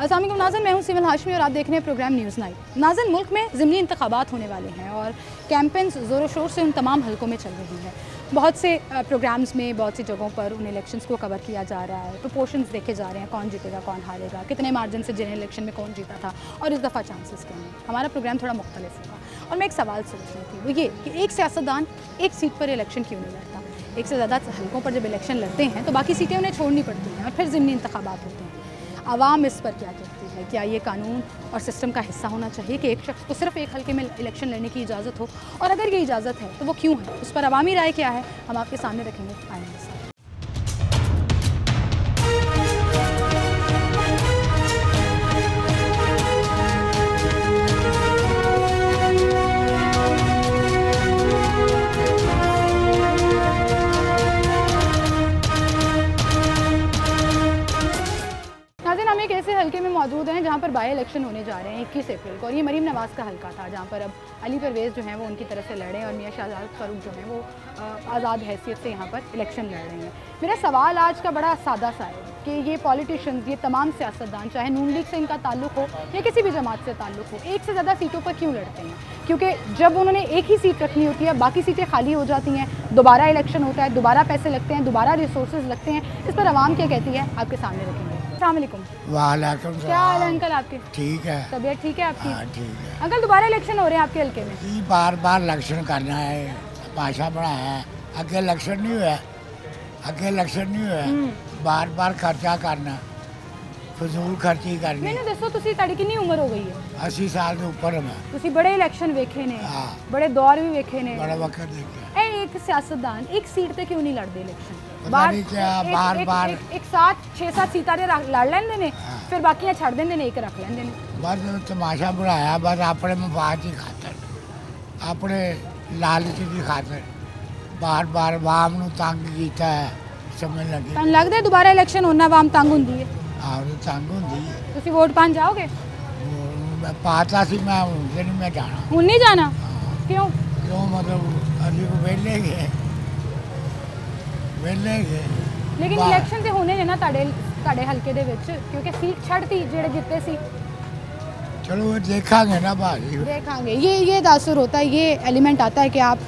अस्सलाम वालेकुम नाज़रीन, मैं हूं सिविल हाशमी और आप देख रहे हैं प्रोग्राम न्यूज़ नाइट। नाज़रीन, मुल्क में ज़िमनी इंतखाबात होने वाले हैं और कैंपेन्स ज़ोरों शोर से उन तमाम हलकों में चल रही है। बहुत से प्रोग्राम्स में बहुत सी जगहों पर उन इलेक्शंस को कवर किया जा रहा है, प्रोपोर्शंस देखे जा रहे हैं, कौन जीतेगा कौन हारेगा, कितने मार्जिन से जनरल इलेक्शन में कौन जीता था और इस दफ़ा चांसेस क्या हैं। हमारा प्रोग्राम थोड़ा मुख्तलिफ होगा और मैं एक सवाल सोच रही थी, वो ये कि एक सियासतदान एक सीट पर इलेक्शन क्यों नहीं लड़ता। एक से ज़्यादा हलकों पर जब इलेक्शन लड़ते हैं तो बाकी सीटें उन्हें छोड़नी पड़ती हैं और फिर ज़िमनी इंतखाबात होते हैं। आवाम इस पर क्या कहती है? क्या ये कानून और सिस्टम का हिस्सा होना चाहिए कि एक शख्स को सिर्फ एक हल्के में इलेक्शन लड़ने की इजाज़त हो, और अगर ये इजाज़त है तो वो क्यों है? उस पर अवामी राय क्या है, हम आपके सामने रखेंगे। आएंगे साथ। हम एक ऐसे हल्के में मौजूद हैं जहां पर बाई इलेक्शन होने जा रहे हैं 21 अप्रैल को, और ये मरीम नवाज़ का हल्का था जहां पर अब अली परवेज़ जो हैं वो उनकी तरफ से लड़े और मियां शाहजाद फारूक जो हैं वो आज़ाद हैसियत से यहाँ पर इलेक्शन लड़ रहे हैं। मेरा सवाल आज का बड़ा सादा सा है कि ये पॉलिटिशियंस, ये तमाम सियासतदान, चाहे नून लीग से इनका ताल्लुक हो या किसी भी जमात से ताल्लुक हो, एक से ज़्यादा सीटों पर क्यों लड़ते हैं? क्योंकि जब उन्होंने एक ही सीट रखनी होती है, बाकी सीटें खाली हो जाती हैं, दोबारा इलेक्शन होता है, दोबारा पैसे लगते हैं, दोबारा रिसोर्सेज लगते हैं। इस पर आवाम क्या कहती है आपके सामने रखेंगे। अस्सलाम वालेकुम। वालेकुम क्या हाल है अंकल आपके? ठीक है। तबीयत ठीक है आपकी? हाँ ठीक है। अंकल, दोबारा इलेक्शन हो रहे हैं आपके हल्के में? ये बार बार इलेक्शन करना है, भाषा बड़ा है। अगे इलेक्शन नहीं हुआ, अगे इलेक्शन नहीं हुआ, बार बार खर्चा करना, फजूल खर्ची करनी। मैंने दसो तुसी ਤੁਹਾਡੀ कितनी उम्र हो गई है? 80 साल के ऊपर मैं। तुसी बड़े इलेक्शन वेखे ने, हाँ। बड़े दौर भी वेखे ने। बड़ा वक्त देखा। एक सियासतदान एक सीट ते क्यों नहीं लड़ते इलेक्शन? पता नहीं क्या बार बार एक साथ 6-7 सीटां दे लड़ लेंदे ने, फिर बाकियां छड़ देंदे ने, एक रख लेंदे ने। बस तमाशा बनाया, बस अपने मफाद की खातर, अपने लालच की खातर बार बार आवाम नूं तंग कीता है। समझ लगे ਤੁਹਾਨੂੰ ਲੱਗਦਾ ਦੁਬਾਰਾ ਇਲੈਕਸ਼ਨ ਹੋਣਾ ਆਵਾਮ ਤੰਗ ਹੁੰਦੀ ਹੈ? और तंग होंगी। ਤੁਸੀਂ ਵੋਟ ਪਾਣ ਜਾਓਗੇ? मैं पाता सी मैं उनसे नहीं मैं जाना। ਹੁਣ ਨਹੀਂ ਜਾਣਾ? क्यों? क्यों मतलब अभी को वेले गए लेकिन इलेक्शन ਤੇ ਹੋਣੇ ਨੇ ਨਾ ਤੁਹਾਡੇ ਹਲਕੇ ਦੇ ਵਿੱਚ, क्योंकि सीट ਛੱਡਤੀ ਜਿਹੜੇ ਜਿੱਤੇ ਸੀ। चलो देखांगे ना भाई, देखेंगे। ये तासुर होता है, ये एलिमेंट आता है कि आप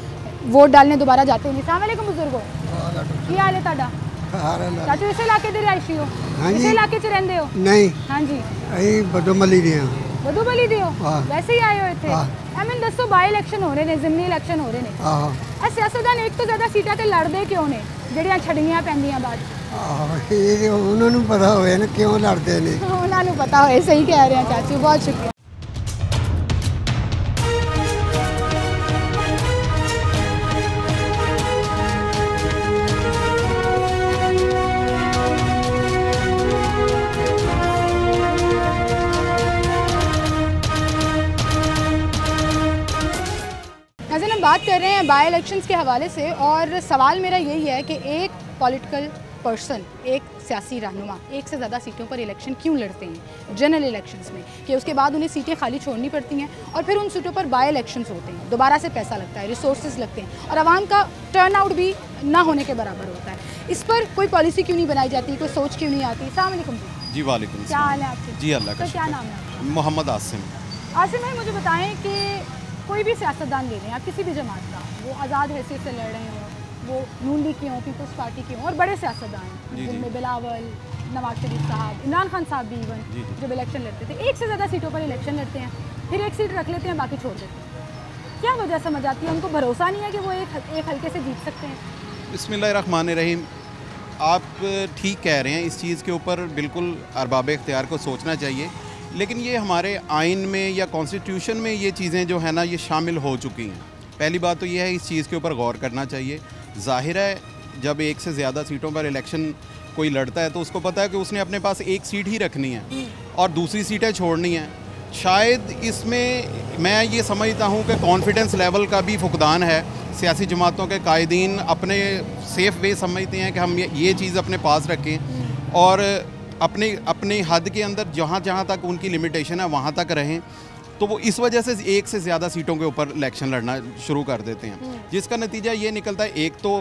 वोट डालने दोबारा जाते हैं। अस्सलाम वालेकुम बुजुर्गो, की हाल है ਤੁਹਾਡਾ? चाचू इस इलाके ਦੇ ਰਿਹਾਇਸ਼ੀ ਹੋ? इस इलाके 'ਚ ਰਹਿੰਦੇ ਹੋ? नहीं हाँ जी। ਅਸੀਂ ਬਦੋਮਲੀ ਦੇ ਹਾਂ। बदूबली ਦੇ ਹੋ? हाँ। वैसे ही आए हो ਇੱਥੇ? ਮੈਨੂੰ ਦੱਸੋ, ਬਾਈ ਇਲੈਕਸ਼ਨ ਹੋ ਰਹੇ ਨੇ, ਜ਼ਿਮਨੀ ਇਲੈਕਸ਼ਨ ਹੋ ਰਹੇ ਨੇ, ਆਹੋ ਇਹ ਸਿਆਸਤਦਾਨ ਇੱਕ ਤੋਂ ਜ਼ਿਆਦਾ ਸੀਟਾਂ ਤੇ ਲੜਦੇ ਕਿਉਂ ਨੇ ਜਿਹੜੀਆਂ ਛੱਡਣੀਆਂ ਪੈਂਦੀਆਂ ਬਾਅਦ? ਆਹੋ ਇਹ ਉਹਨਾਂ ਨੂੰ ਪਤਾ ਹੋਵੇ ਨਾ ਕਿਉਂ ਲੜਦੇ ਨੇ। ਉਹਨਾਂ ਨੂੰ ਪਤਾ ਹੋਏ। सही कह रहे हैं चाचू, बहुत शुक्रिया। नाज़रीन, हम बात कर रहे हैं बाई इलेक्शंस के हवाले से, और सवाल मेरा यही है कि एक पॉलिटिकल पर्सन, एक सियासी रहनुमा एक से ज़्यादा सीटों पर इलेक्शन क्यों लड़ते हैं जनरल इलेक्शंस में, कि उसके बाद उन्हें सीटें खाली छोड़नी पड़ती हैं और फिर उन सीटों पर बाई इलेक्शंस होते हैं, दोबारा से पैसा लगता है, रिसोर्सेज लगते हैं और आवाम का टर्न आउट भी ना होने के बराबर होता है। इस पर कोई पॉलिसी क्यों नहीं बनाई जाती, कोई सोच क्यों नहीं आती? अस्सलाम वालेकुम जी। वालेकुम। क्या हाल है आपके? जी अल्लाह का तो क्या नाम है आपका? मोहम्मद आसिम। आसिम भाई, मुझे बताएं कि कोई भी सियासतदान ले लें आप, किसी भी जमात का, वो आज़ाद हैसियत से लड़ रहे हों, वो नून लीग के हों, पीपल्स पार्टी के हों, और बड़े सियासतदान जिनमें बिलावल, नवाज शरीफ साहब, इमरान खान साहब भी इवन जब इलेक्शन लड़ते थे, एक से ज़्यादा सीटों पर इलेक्शन लड़ते हैं, फिर एक सीट रख लेते हैं, बाकी छोड़ देते हैं। क्या वजह समझ आती है? उनको भरोसा नहीं है कि वो एक हल्के से जीत सकते हैं? बिस्मिल्लाहिर्रहमानिर्रहीम। आप ठीक कह रहे हैं, इस चीज़ के ऊपर बिल्कुल अरबाब इख्तियार को सोचना चाहिए, लेकिन ये हमारे आइन में या कॉन्स्टिट्यूशन में ये चीज़ें जो है ना ये शामिल हो चुकी हैं। पहली बात तो ये है, इस चीज़ के ऊपर गौर करना चाहिए। ज़ाहिर है, जब एक से ज़्यादा सीटों पर इलेक्शन कोई लड़ता है तो उसको पता है कि उसने अपने पास एक सीट ही रखनी है और दूसरी सीटें छोड़नी हैं। शायद इसमें मैं ये समझता हूँ कि कॉन्फिडेंस लेवल का भी फुकदान है। सियासी जमातों के कायदीन अपने सेफ़ वे समझते हैं कि हम ये चीज़ अपने पास रखें और अपनी हद के अंदर जहाँ जहाँ तक उनकी लिमिटेशन है वहाँ तक रहें, तो वो इस वजह से एक से ज़्यादा सीटों के ऊपर इलेक्शन लड़ना शुरू कर देते हैं, जिसका नतीजा ये निकलता है, एक तो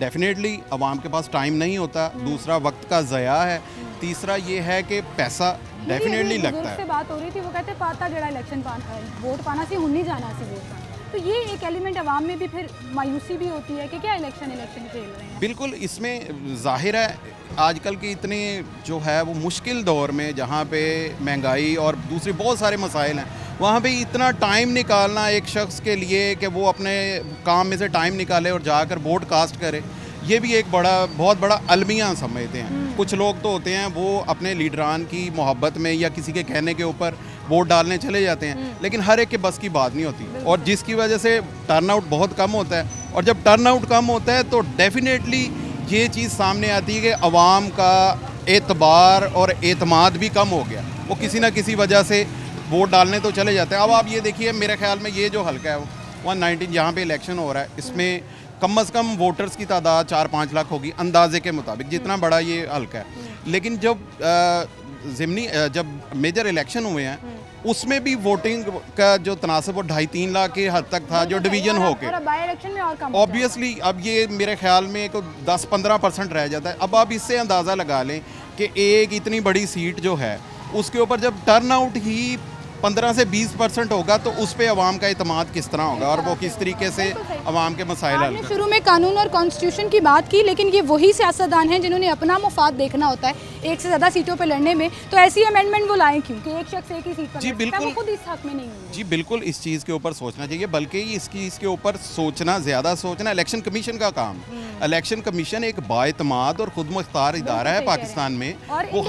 डेफिनेटली आवाम के पास टाइम नहीं होता, दूसरा वक्त का ज़या है, तीसरा ये है कि पैसा डेफिनेटली लगता से है। बात हो रही थी, वो कहते पाता जड़ा इलेक्शन वोट पाना सी हुन नहीं जाना सी वोट पाना, तो ये एक एलिमेंट अवाम में भी फिर मायूसी भी होती है कि क्या इलेक्शन खेल रहे हैं। बिल्कुल, इसमें जाहिर है आजकल के इतने जो है वो मुश्किल दौर में जहाँ पे महंगाई और दूसरे बहुत सारे मसाइल हैं, वहाँ पे इतना टाइम निकालना एक शख्स के लिए कि वो अपने काम में से टाइम निकाले और जाकर वोट कास्ट करे, ये भी एक बहुत बड़ा अलमिया समझते हैं। कुछ लोग तो होते हैं वो अपने लीडरान की मोहब्बत में या किसी के कहने के ऊपर वोट डालने चले जाते हैं, लेकिन हर एक के बस की बात नहीं होती, और जिसकी वजह से टर्नआउट बहुत कम होता है। और जब टर्नआउट कम होता है तो डेफिनेटली ये चीज़ सामने आती है कि अवाम का एतबार और एतमाद भी कम हो गया, वो किसी ना किसी वजह से वोट डालने तो चले जाते हैं। अब आप ये देखिए, मेरे ख्याल में ये जो हल्का है 119 जहाँ पे इलेक्शन हो रहा है, इसमें कम से कम वोटर्स की तादाद 4-5 लाख होगी अंदाजे के मुताबिक, जितना बड़ा ये हल्का है। लेकिन जब मेजर इलेक्शन हुए हैं उसमें भी वोटिंग का जो तनासब वो 2.5-3 लाख के हद तक था, जो डिवीजन हो के ऑब्वियसली अब ये मेरे ख्याल में 10-15% रह जाता है। अब आप इससे अंदाज़ा लगा लें कि एक इतनी बड़ी सीट जो है उसके ऊपर जब टर्नआउट ही 15 से 20% होगा तो उस पर अवाम का इतमाद किस तरह होगा और वो किस तरीके से अवाम के मसाइल हल करें। शुरू में कानून और कॉन्स्टिट्यूशन की बात की, लेकिन ये वही सियासतदान हैं जिन्होंने अपना मुफाद देखना होता है एक से ज़्यादा सीटों पर लड़ने में, तो ऐसी अमेंडमेंट वो लाएं क्यों कि एक शख्स एक ही सीट पर जी बिल्कुल, खुद इस हक में नहीं होंगे। जी बिल्कुल, इस चीज़ के ऊपर सोचना चाहिए, बल्कि इसके ऊपर ज़्यादा सोचना इलेक्शन कमीशन का काम। इलेक्शन कमीशन एक बाएतमाद और खुद मुख्तार इदारा है पाकिस्तान में, वो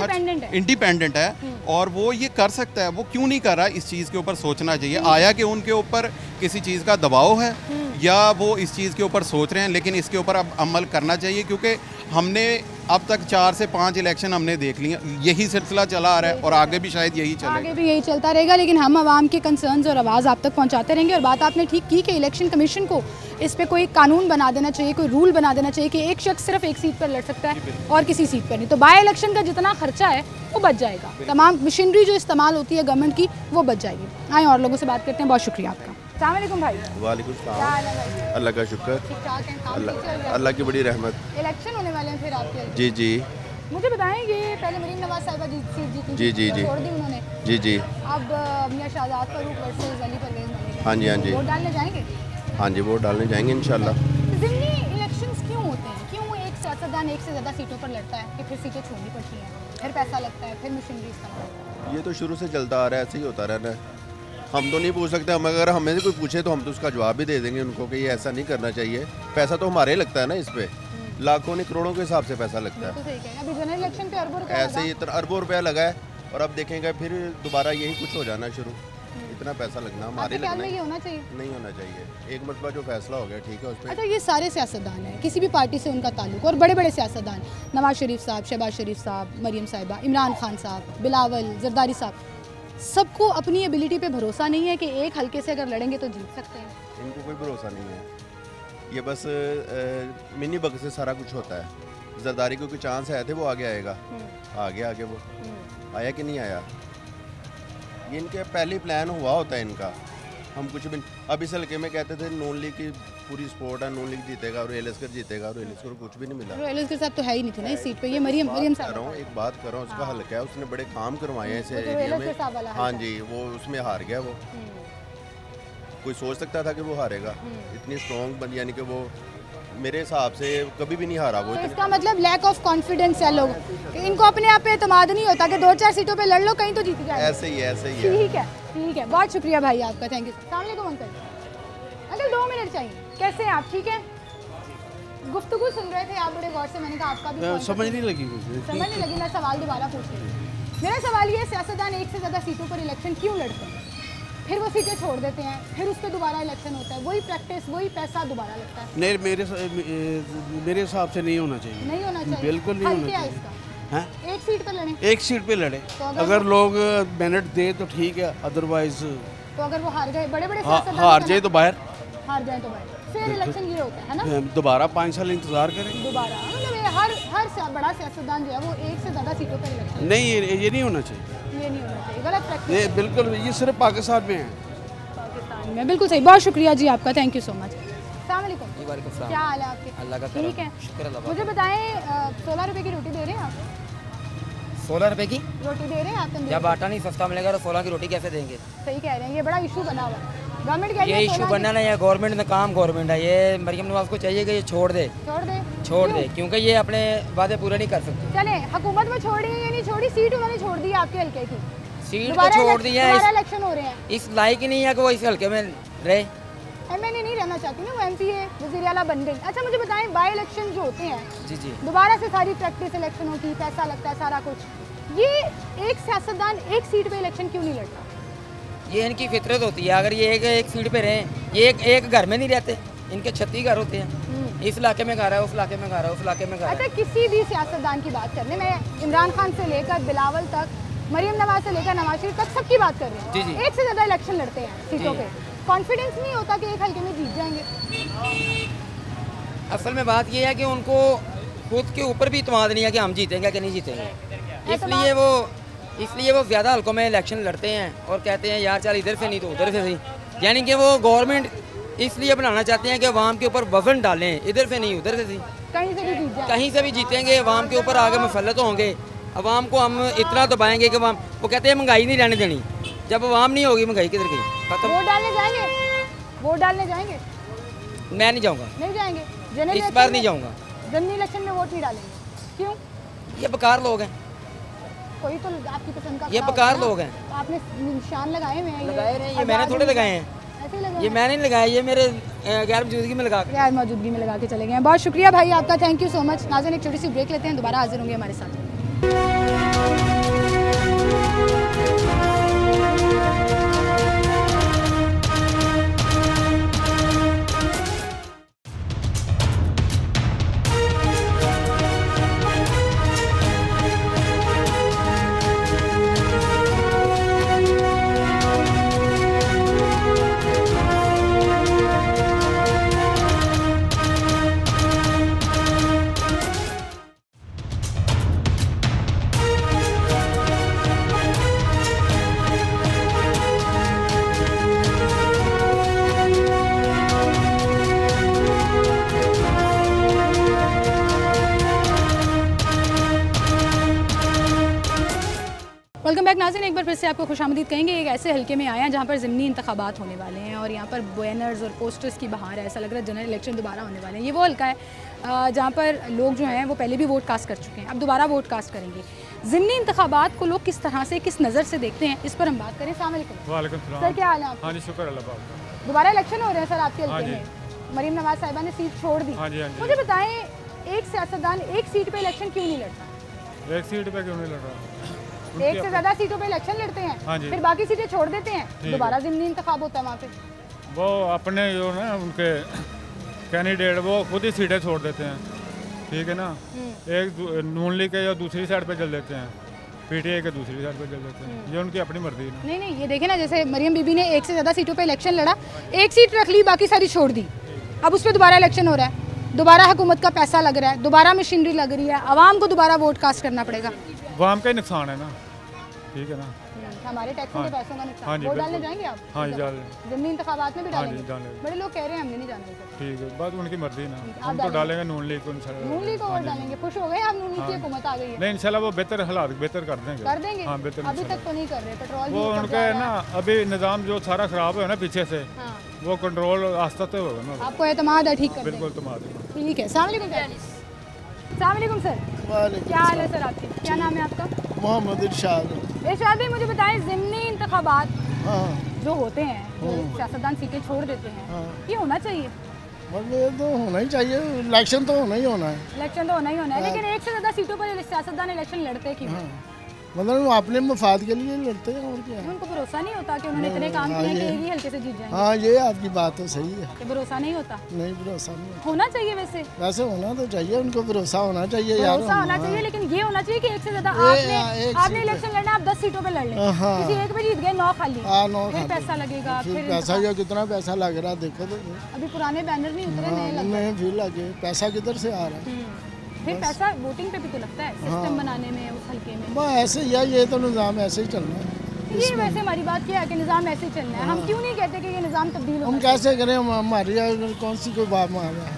इंडिपेंडेंट है और वो ये कर सकता है। वो क्यों नहीं कर रहा, इस चीज़ के ऊपर सोचना चाहिए। आया कि उनके ऊपर किसी चीज़ का दबाव है या वो इस चीज़ के ऊपर सोच रहे हैं, लेकिन इसके ऊपर अब अमल करना चाहिए, क्योंकि हमने अब तक 4 से 5 इलेक्शन हमने देख लिए, यही सिलसिला चला आ रहा है और आगे भी शायद यही चलेगा, आगे भी यही चलता रहेगा। लेकिन हम आवाम के कंसर्न्स और आवाज़ आप तक पहुंचाते रहेंगे। और बात आपने ठीक की कि इलेक्शन कमीशन को इस पे कोई कानून बना देना चाहिए, कोई रूल बना देना चाहिए कि एक शख्स सिर्फ एक सीट पर लड़ सकता है और किसी सीट पर नहीं, तो बाय इलेक्शन का जितना खर्चा है वो बच जाएगा, तमाम मशीनरी जो इस्तेमाल होती है गवर्नमेंट की वो बच जाएगी। आए और लोगों से बात करते हैं। बहुत शुक्रिया आपका। अस्सलाम वालेकुम भाई। वालेकुम सलाम। अल्लाह का शुक्र, अल्लाह की बड़ी रहमत। इलेक्शन होने वाले हैं फिर आपके? जी जी। मुझे बताएं, ये पहले मरीम नवाज साहिबा सीट जीती, जी जी जी, छोड़ दी उन्होंने, जी जी। अब मियां शाहजाद फारूक वर्सेस अली परवेज बनेंगे। हाँ जी हाँ जी। वोट डालने जाएंगे? हाँ जी, वोट डालने जाएंगे इंशाल्लाह। ज़िमनी इलेक्शंस क्यों होते हैं? क्यों एक सियासतदान एक से ज़्यादा सीटों पर लड़ता है कि फिर सीटें छोड़नी पड़ती हैं, फिर पैसा लगता है, फिर मशीनरी इस्तेमाल होता है? ये तो शुरू से चलता आ रहा है, ऐसे ही होता रहना है। हम तो नहीं पूछ सकते, हम अगर हमें से कोई पूछे तो हम तो उसका जवाब भी दे देंगे उनको कि ये ऐसा नहीं करना चाहिए। पैसा तो हमारे ही लगता है ना, इस पे लाखों नहीं करोड़ों के हिसाब से पैसा लगता है। अभी जनरल इलेक्शन पे अरबों रुपया ऐसे ही अरबों रुपया लगा है और अब देखेंगे फिर दोबारा यही कुछ हो जाना शुरू। इतना पैसा लगना हमारे लगना नहीं होना चाहिए, नहीं होना चाहिए। एक मरतबा जो फैसला हो गया ठीक है उस पर। अच्छा, ये सारे सियासतदान हैं, किसी भी पार्टी से उनका ताल्लुक, और बड़े बड़े सियासतदान, नवाज शरीफ साहब, शहबाज शरीफ साहब, मरीम साहिबा, इमरान खान साहब, बिलावल, जरदारी साहब, सबको अपनी एबिलिटी पे भरोसा नहीं है कि एक हल्के से अगर लड़ेंगे तो जीत सकते हैं? इनको कोई भरोसा नहीं है, ये बस मिनी बग से सारा कुछ होता है। जरदारी को कोई चांस है थे वो आगे आएगा, आगे वो आया कि नहीं आया, ये इनके पहले प्लान हुआ होता है इनका। हम कुछ भी अब इस हल्के में कहते थे नून लीग की पूरी सपोर्ट है, नून लीग जीतेगा और एलएसकर जीतेगा, और एलएसकर को कुछ भी नहीं मिला। एलएसकर साहब तो है ही नहीं थे ना इस सीट पे, ये मरियम साहब। एक बात कर रहा हूँ, उसका हल्का है, उसने बड़े काम करवाए हैं इस एरिया में। हाँ जी, वो उसमें हार गया। वो कोई सोच सकता था कि वो हारेगा? इतनी स्ट्रॉन्ग बन, यानी कि वो मेरे हिसाब से कभी भी नहीं हारा वो। तो इसका मतलब लैक ऑफ कॉन्फिडेंस है लोग, इनको अपने आप पे एतमाद नहीं होता कि 2-4 सीटों पे लड़ लो कहीं तो जीत जाए। ऐसे ही है। ठीक है, बहुत शुक्रिया भाई आपका, थैंक यू। अस्सलाम वालेकुम अंकल 2 मिनट चाहिए, कैसे हैं आप? ठीक है, गुफ्तगू सुन रहे थे आप बड़े गौर से, मैंने कहा आपका भी समझ नहीं लगी, मैं सवाल दोबारा पूछ रही हूँ। मेरा सवाल ये है, सियासतदान एक से ज़्यादा सीटों पर इलेक्शन क्यों लड़ते हैं, फिर वो सीटें छोड़ देते हैं, फिर उस पर दोबारा इलेक्शन होता है, वही प्रैक्टिस, वही पैसा दोबारा लगता है? नहीं, मेरे हिसाब से नहीं होना चाहिए। नहीं होना चाहिए, बिल्कुल नहीं होना चाहिए। हाँ? एक सीट पर लड़े, एक सीट पे लड़े, तो अगर लोग मेहनत दे तो ठीक है, अदरवाइज तो अगर वो हार गए, बड़े हार जाए तो बाहर, फिर इलेक्शन ये होता है ना, दोबारा 5 साल इंतजार करें दोबारा। मतलब हर बड़ा सियासतदान जो है वो एक से ज़्यादा सीटों पर इलेक्शन नहीं, ये नहीं होना चाहिए, ये नहीं होना चाहिए, गलत प्रैक्टिस। ये बिल्कुल, ये सिर्फ पाकिस्तान में है। पाकिस्तान में बिल्कुल सही। बहुत शुक्रिया जी आपका, थैंक यू सो मच। अस्सलाम वालेकुम। क्या हाल है आपके? अल्लाह का ठीक है। मुझे बताएं, 16 रुपए की रोटी दे रहे हैं आप? 16 रुपए की। रोटी दे रहे हैं आप तंदूरी? जब आटा नहीं सस्ता मिलेगा तो 16 की रोटी कैसे देंगे? सही कह रहे हैं, ये बड़ा इशू बना हुआ है। गवर्नमेंट कह रही ये है इशू 16 बनना नहीं है, गवर्नमेंट ने काम गवर्नमेंट है। ये मरियम नवाज को चाहिए कि ये छोड़ दे, छोड़ दे क्योंकि ये अपने वादे पूरे नहीं कर सकते। चले हुकूमत में छोड़ी या नहीं छोड़ी, सीट उन्होंने छोड़ दी आपके हल्के की, सीट तो छोड़ दी है, इलेक्शन हो रहे हैं, इस लायक ही नहीं है कि वो इस हल्के में रहे। एमएनए नहीं रहना चाहती ना, वो एमपीए वज़ीर आला बन गई। अच्छा मुझे बताएं, बाई इलेक्शन जो होते हैं, जी दोबारा से सारी प्रैक्टिस इलेक्शनों की, पैसा लगता है सारा कुछ, ये एक सियासतदान एक सीट पे इलेक्शन क्यों नहीं लड़ता? ये इनकी फितरत होती है। अगर ये एक सीट पे रहें, ये एक घर में नहीं रहते, इनके 36 घर होते हैं। इस इलाके में घर है, उस इलाके में घर है, उस इलाके में घर है। अच्छा किसी भी सियासतदान की बात करने में, इमरान खान से लेकर बिलावल तक, मरियम नवाज से लेकर नवाज शरीफ तक, सबकी बात कर रहे हैं, एक से ज़्यादा इलेक्शन लड़ते हैं सीटों पे, कॉन्फिडेंस नहीं होता कि एक हल्के में जीत जाएंगे? असल में बात ये है कि उनको खुद के ऊपर भी इत्मीनान नहीं है कि हम जीतेंगे कि नहीं जीतेंगे, इसलिए वो ज़्यादा हल्कों में इलेक्शन लड़ते हैं और कहते हैं यार चल इधर से नहीं तो उधर से सही। यानी कि वो गवर्नमेंट इसलिए बनाना चाहते हैं कि अवाम के ऊपर वजन डालें, इधर से नहीं उधर से सही, कहीं से भी जीतेंगे, अवाम के ऊपर आगे मुसल्लत होंगे, अवाम को हम इतना दबाएंगे कि वो कहते हैं महंगाई नहीं रहने देनी। जब अवाम नहीं होगी, महंगाई किधर गई? खत्म। वोट डालने जाएंगे? वोट डालने जाएंगे? मैं नहीं जाऊँगा, नहीं जाएंगे, इस बार नहीं जाऊँगा। जनरल इलेक्शन में वोट नहीं डालेंगे, क्यों? ये बेकार लोग हैं, कोई तो आपकी पसंद का, ये बेकार लोग हैं। तो आपने निशान लगाए हुए हैं, लगाए रहे, ये मैंने थोड़े लगाए हैं, ऐसे लगाए, ये मैंने नहीं लगाया, ये मेरे गैर मौजूदगी में लगा गैर मौजूदगी में लगा के चले गए हैं। बहुत शुक्रिया भाई आपका, थैंक यू सो मच। नाज़रीन एक छोटी सी ब्रेक लेते हैं, दोबारा हाजिर होंगे हमारे साथ। वेलकम बैक नाज़रीन, एक बार फिर से आपको खुशामदीद कहेंगे। एक ऐसे हल्के में आए हैं जहाँ पर ज़िमनी इंतखाबात होने वाले हैं और यहाँ पर बैनर्स और पोस्टर्स की बहार है, ऐसा लग रहा है जनरल इलेक्शन दोबारा होने वाले हैं। ये वो हल्का है जहाँ पर लोग जो हैं वो पहले भी वोट कास्ट कर चुके हैं, अब दोबारा वोट कास्ट करेंगे। ज़िमनी इंतखाबात को लोग किस तरह से, किस नज़र से देखते हैं, इस पर हम बात करें। अस्सलाम वालेकुम सर, क्या हाल है आपका? हाँ जी, शुक्र अल्लाह पाक। दोबारा इलेक्शन हो रहे हैं सर आपके हल्के में, मरीम नवाज साहिबा ने सीट छोड़ दी। मुझे बताएं, एक सियासतदान एक सीट पे इलेक्शन क्यों नहीं लड़ता? एक सीट पे क्यों नहीं लड़ रहा? एक से ज़्यादा सीटों पे इलेक्शन लड़ते हैं, फिर बाकी सीटें छोड़ देते हैं, दोबारा ज़िमनी इंतखाब होता है वहाँ पे। वो अपने जो ना उनके कैंडिडेट वो खुद ही सीटें छोड़ देते हैं, ठीक है ना, एक नून लीग के या दूसरी साइड पे चल देते हैं, पीटीआई के दूसरी साइड पे चल देते हैं, ये उनकी अपनी मर्जी है। नहीं, ये देखें ना, जैसे मरियम बीबी ने एक से ज़्यादा सीटों पे इलेक्शन लड़ा, एक सीट रख ली, बाकी सारी छोड़ दी, अब उस पर दोबारा इलेक्शन हो रहा है, दोबारा हुकूमत का पैसा लग रहा है, दोबारा मशीनरी लग रही है, आवाम को दोबारा वोट कास्ट करना पड़ेगा। आवाम का ही नुकसान है ना, ठीक है ना, हमारे टैक्सों के पैसों का नुकसान। वोट डालने जाएंगे आप? हाँ जी, ज़िमनी इंतखाबात में भी डालेंगे? बड़े लोग कह रहे हैं हमने नहीं जाना। ठीक है, बात उनकी मर्जी ना, हम तो डालेंगे नून लीग को। नून लीग को वोट डालेंगे, खुश हो गए आप? नून लीग की हुकूमत आ गई है। नहीं, इंशाल्लाह वो बेहतर हालात बेहतर कर देंगे। हाँ, बेहतर। अभी तक तो नहीं कर रहे, पेट्रोल वो उनका है ना, अभी निज़ाम जो सारा खराब है ना पीछे से, वो कंट्रोल आस्ता से होगा ना। आपको एतमाद है? ठीक है, बिल्कुल एतमाद है। ठीक है। अस्सलाम वालेकुम सर, क्या हाल है सर आपके? क्या नाम है आपका? मोहम्मद इरशाद। इरशाद भाई, मुझे बताएं, ज़िमनी इंतखाबात जो होते हैं, जो सियासतदान सीटें छोड़ देते हैं, ये होना चाहिए? मतलब ये तो होना ही चाहिए, इलेक्शन तो होना ही होना है। इलेक्शन तो होना ही होना है, लेकिन एक से ज़्यादा सीटों पर सियासतदान इलेक्शन लड़ते क्यों? मतलब वो अपने मफाद के लिए लड़ते हैं, और क्या है? उनको भरोसा नहीं होता कि उन्होंने इतने काम किए हैं कि एक ही हल्के से जीत जाएंगे? हाँ, ये आपकी बात तो सही है। कि भरोसा नहीं होता? नहीं, भरोसा नहीं होना चाहिए। वैसे होना तो चाहिए, उनको भरोसा होना चाहिए यार, भरोसा होना चाहिए, लेकिन ये होना चाहिए कि एक से ज्यादा आपने इलेक्शन लड़ना, आप 10 सीटों पे लड़ लें, किसी एक पे जीत गए, 9 खाली, फिर पैसा लगेगा, फिर पैसा या कितना पैसा लग रहा है, देखो तो। अभी पुराने बैनर नहीं उतरे, नए फिर लगे, पैसा किधर से आ रहा है? फिर पैसा वोटिंग पे भी तो लगता है, सिस्टम बनाने में, उस हल्के में। बस ऐसे ही है, ये तो निज़ाम ऐसे ही चलना है। ये वैसे हमारी बात क्या है कि निज़ाम ऐसे ही चलना है, हम क्यों नहीं कहते कि ये निज़ाम तब्दील हो? हम कैसे करें? हमारी कौन सी कोई बात मान रहा है?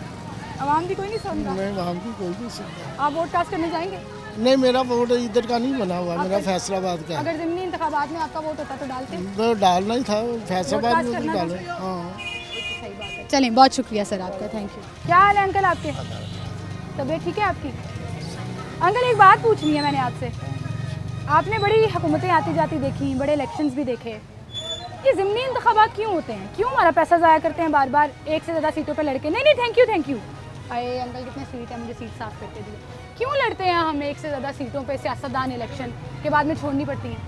आवाम भी कोई नहीं सुनता। नहीं, आवाम की कोई नहीं सुनता। आप वोट कास्ट करने जाएंगे? नहीं, मेरा वोट इधर का नहीं बना हुआ, मेरा फैसलाबाद का है। अगर ज़िमनी इंतखाबात में आपका वोट होता तो डालते? तो डालना ही था, फैसलाबाद में तो डालो। हाँ, सही बात है। चलें, बहुत शुक्रिया सर आपका, थैंक यू। क्या हाल है अंकल आपके? तबीयत ठीक है आपकी? अंकल एक बात पूछनी है मैंने आपसे। आपने बड़ी हुकूमतें आती जाती देखी, बड़े इलेक्शंस भी देखे, ये ज़िमनी इंतखाबात क्यों होते हैं? क्यों हमारा पैसा ज़ाया करते हैं बार बार एक से ज़्यादा सीटों पे लड़के? नहीं थैंक यू। अरे अंकल कितने स्वीट है, मुझे सीट साफ करके दिए। क्यों लड़ते हैं हम एक से ज़्यादा सीटों पे सियासतदान इलेक्शन के बाद में छोड़नी पड़ती हैं?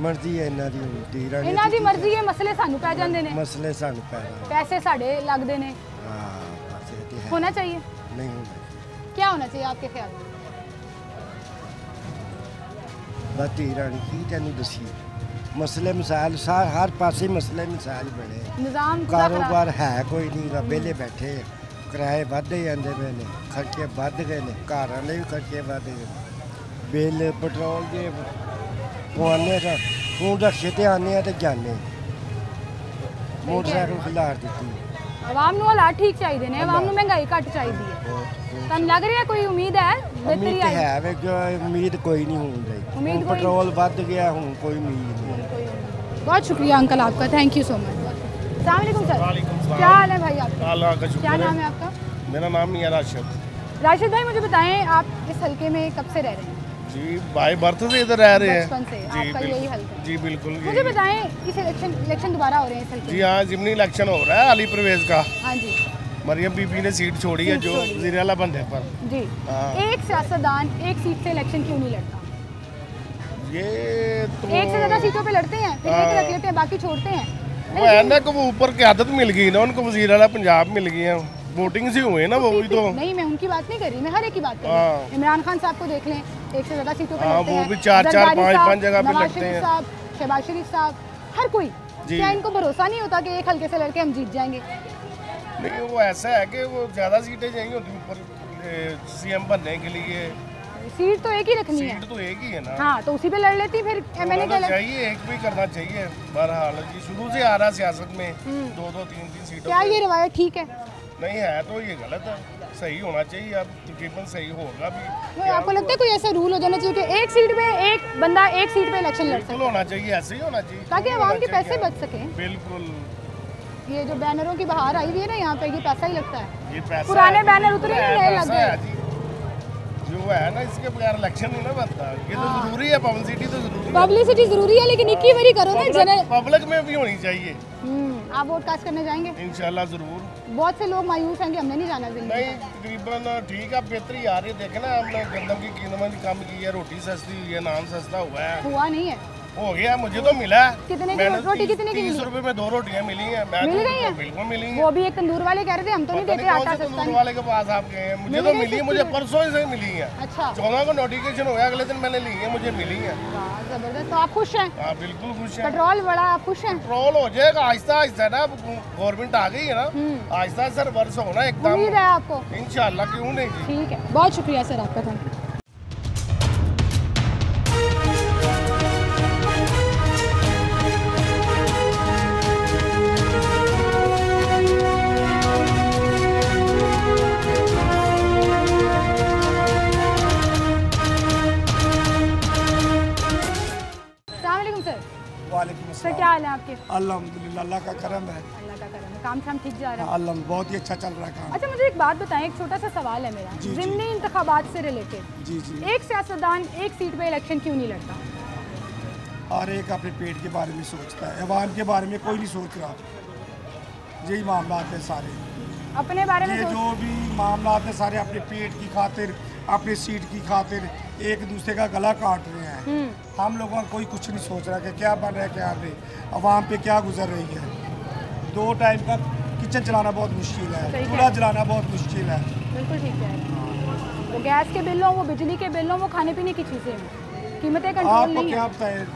मर्जी है इन्हां दी इन्हां दी मर्जी है, मसले सानू पै जांदे ने, मसले सानू पै जांदे, पैसे साढ़े लगदे ने। होना चाहिए? नहीं होना। क्या होना चाहिए आपके ख्याल में? बस रानी की तेन दसी मसले मिसाल हर पासे मसले मिसाल बने, निजाम कारोबार है कोई नहीं, बेले बैठे, किराए वधदे जांदे पे ने, खर्चे वध गए ने, घर वाले भी खर्चे वध गए, बिल पेट्रोल के पवाने का हूँ रक्शे ते आने ते जाने, मोटरसाइकिल खिलार दी। आवाम नूं हालात ठीक चाहिए ने, आवाम नूं महंगाई घट चाहिए है। तन लग रहा है कोई उम्मीद है बेहतरी आई? है वे जो उम्मीद कोई नहीं होंदी, पेट्रोल वध गया, हूँ कोई उम्मीद नहीं। बहुत शुक्रिया अंकल आपका, थैंक यू सो मच। अस्सलाम वालेकुम सर, क्या हाल है भाई आपका? क्या नाम है आपका? मेरा नाम मियां राशिद। राशिद भाई मुझे बताएं, आप इस हल्के में कब से रह रहे हैं? जी, बाय बर्थ से इधर रह रहे हैं। बचपन से आपका यही हल्का? जी बिल्कुल। मुझे बताएं, इस इलेक्शन दोबारा हो रहे हैं इस हल्के? जी हाँ, ज़िमनी इलेक्शन हो रहा है अली परवेज का। हाँ जी। मरियम बीबी ने सीट छोड़ी है जो वज़ीर आला बनने पर। जी। एक सियासतदान एक सीट से इलेक्शन क्यों नहीं लड़ता? ये तो एक से ज़्यादा सीटों पे लड़ते हैं, फिर एक रख लेते हैं, बाकी छोड़ते हैं। वो है ना कि वो ऊपर क़यादत मिल गई ना उनको, वज़ीर आला पंजाब मिल गई है, वोटिंग से हुए ना वो भी तो। नहीं, मैं उनकी बात नहीं कर रही, मैं हर एक की बात कर रही हूँ। इमरान खान साहब को देख लें, एक से ज़्यादा सीटों पे लड़ते हैं, वो भी 4-4 5-5 जगह पे लड़ते हैं। शहबाज शरीफ साहब, हर कोई। क्या इनको भरोसा नहीं होता कि एक हल्के से लड़के हम जीत जाएंगे? नहीं, वो ऐसा है कि वो ज़्यादा सीटें चाहिए होती ऊपर सीएम बनने के लिए। सीट तो एक ही रखनी है। सीट तो एक ही है ना। हाँ, तो उसी पे लड़ लेती फिर। मैंने क्या चाहिए, एक भी करना चाहिए। बहरहाल जी शुरू से आ रहा सियासत में 2-2 3-3 सीटों। क्या ये रवायत ठीक है? नहीं है तो ये गलत है, सही होना चाहिए। अब तकरीबन सही होगा भी। आपको लगता है कोई ऐसा रूल हो जाना चाहिए कि एक सीट पे एक बंदा एक सीट पे इलेक्शन लड़ सके? होना चाहिए, ऐसे ही होना चाहिए ताकि आवाम के पैसे बच सके। बिल्कुल। ये जो बैनरों की बहार आई हुई है ना यहाँ पे, ये पैसा ही लगता है। ये पैसा पुराने बैनर उतरे नहीं, नए लग गए। जो है ना, इसके बगैर इलेक्शन नहीं ना बनता। ये तो जरूरी है, पब्लिसिटी तो जरूरी है। पब्लिसिटी जरूरी है, लेकिन एक ही बारी करो ना, जनरल पब्लिक में भी होनी चाहिए। आप वोट कास्ट करने जाएंगे? इंशाल्लाह जरूर। बहुत से लोग मायूस हैं कि हमने नहीं जाना। नहीं, तकरीबन ठीक है, बेहतरी आ रही है। देखे ना, हमने गंदम की कीमत कम की है, रोटी सस्ती हुई है, नान सस्ता हुआ नहीं है। हो गया, मुझे तो मिला। कितने की रोटी? कितने की? 30 रुपए में 2 रोटियां मिली हैं। मिल गई हैं? बिल्कुल मिली हैं। वो भी एक तंदूर वाले कह रहे थे हम तो नहीं देते आटा सस्ता। तंदूर वाले के पास आप गए हैं? मुझे तो मिली, मुझे परसों से मिली है। अच्छा। 14 को नोटिफिकेशन हो गया, अगले दिन मैंने ली है, मुझे मिली है। जबरदस्त। तो आप खुश हैं? हाँ बिल्कुल खुश हैं। पेट्रोल बढ़ा, आप खुश हैं? पेट्रोल हो जाएगा आहिस्ता आहिस्ता ना, गवर्नमेंट आ गई है ना, आहिस्ता सर वर्ष होना एकदम। उम्मीद है आपको? इंशाल्लाह, क्यों नहीं। ठीक है, बहुत शुक्रिया सर आपका, थैंक यू। सर क्या हाल है आपके? अल्हम्दुलिल्लाह, अल्लाह का करम है। अल्लाह का करम है। काम शाम ठीक जा रहा है? अल्लाह बहुत ही अच्छा चल रहा है काम। अच्छा, मुझे एक बात बताएं, एक छोटा सा सवाल है मेरा, ज़िमनी इंतखाबात से रिलेटेड। जी। एक सियासतदान एक सीट पे इलेक्शन क्यों नहीं लड़ता? और एक अपने पेट के बारे में सोचता है, अवाम के बारे में कोई नहीं सोच रहा। यही मामला है सारे, अपने बारे में जो भी मामला है सारे अपने पेट की खातिर, अपनी सीट की खातिर एक दूसरे का गला काट रहे हैं। हम लोगों का कोई कुछ नहीं सोच रहा कि क्या बन रहा है, क्या नहीं, अवाम पे क्या गुजर रही है। 2 टाइम का किचन चलाना बहुत मुश्किल है, चूल्हा जलाना बहुत मुश्किल है। बिल्कुल ठीक है। वो गैस के बिल हो, वो बिजली के बिल हो, वो खाने पीने की चीज़ें हैं, कीमतें कंट्रोल नहीं है। क्या बताएं,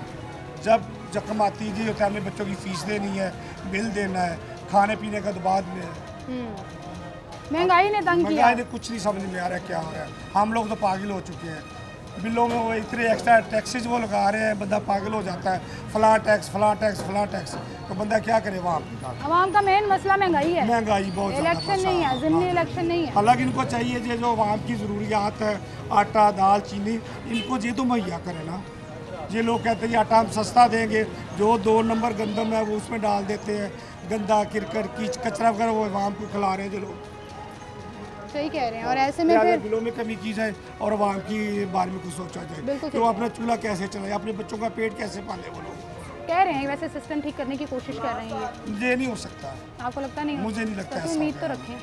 जब जख्म आती जी होता है, हमें बच्चों की फीस देनी है, बिल देना है, खाने पीने का तो बाद में। महंगाई ने तंग किया। महंगाई ने कुछ नहीं समझ में आ रहा है क्या हो रहा है। हम लोग तो पागल हो चुके हैं। बिलों में वो इतने एक्स्ट्रा टैक्सेस वो लगा रहे हैं, बंदा पागल हो जाता है। फलां टैक्स फलां टैक्स फलां टैक्स, तो बंदा क्या करे वहाँ पे। आवाम का मेन मसला महंगाई है, महंगाई बहुत, इलेक्शन नहीं है, ज़िमनी इलेक्शन नहीं है। हालांकि इनको चाहिए ये जो आवाम की ज़रूरियात है, आटा दाल चीनी, इनको ये तो मुहैया करे ना। ये लोग कहते हैं आटा हम सस्ता देंगे, जो 2 नंबर गंदम है वो उसमें डाल देते हैं, गंदा किरकट कीच कचरा वगैरह वो आवाम को खिला रहे हैं जो लोग। सही कह रहे हैं। और ऐसे में फिर बिलों में कमी की जाए और आवाम की बारे में कुछ सोचा जाए, तो अपना चूल्हा कैसे चलाए, अपने बच्चों का पेट कैसे पाले वो लोग। कह रहे हैं वैसे सिस्टम ठीक करने की कोशिश कर रहे हैं, ये नहीं हो सकता। आपको लगता नहीं? मुझे नहीं लगता। तो उम्मीद तो रखें,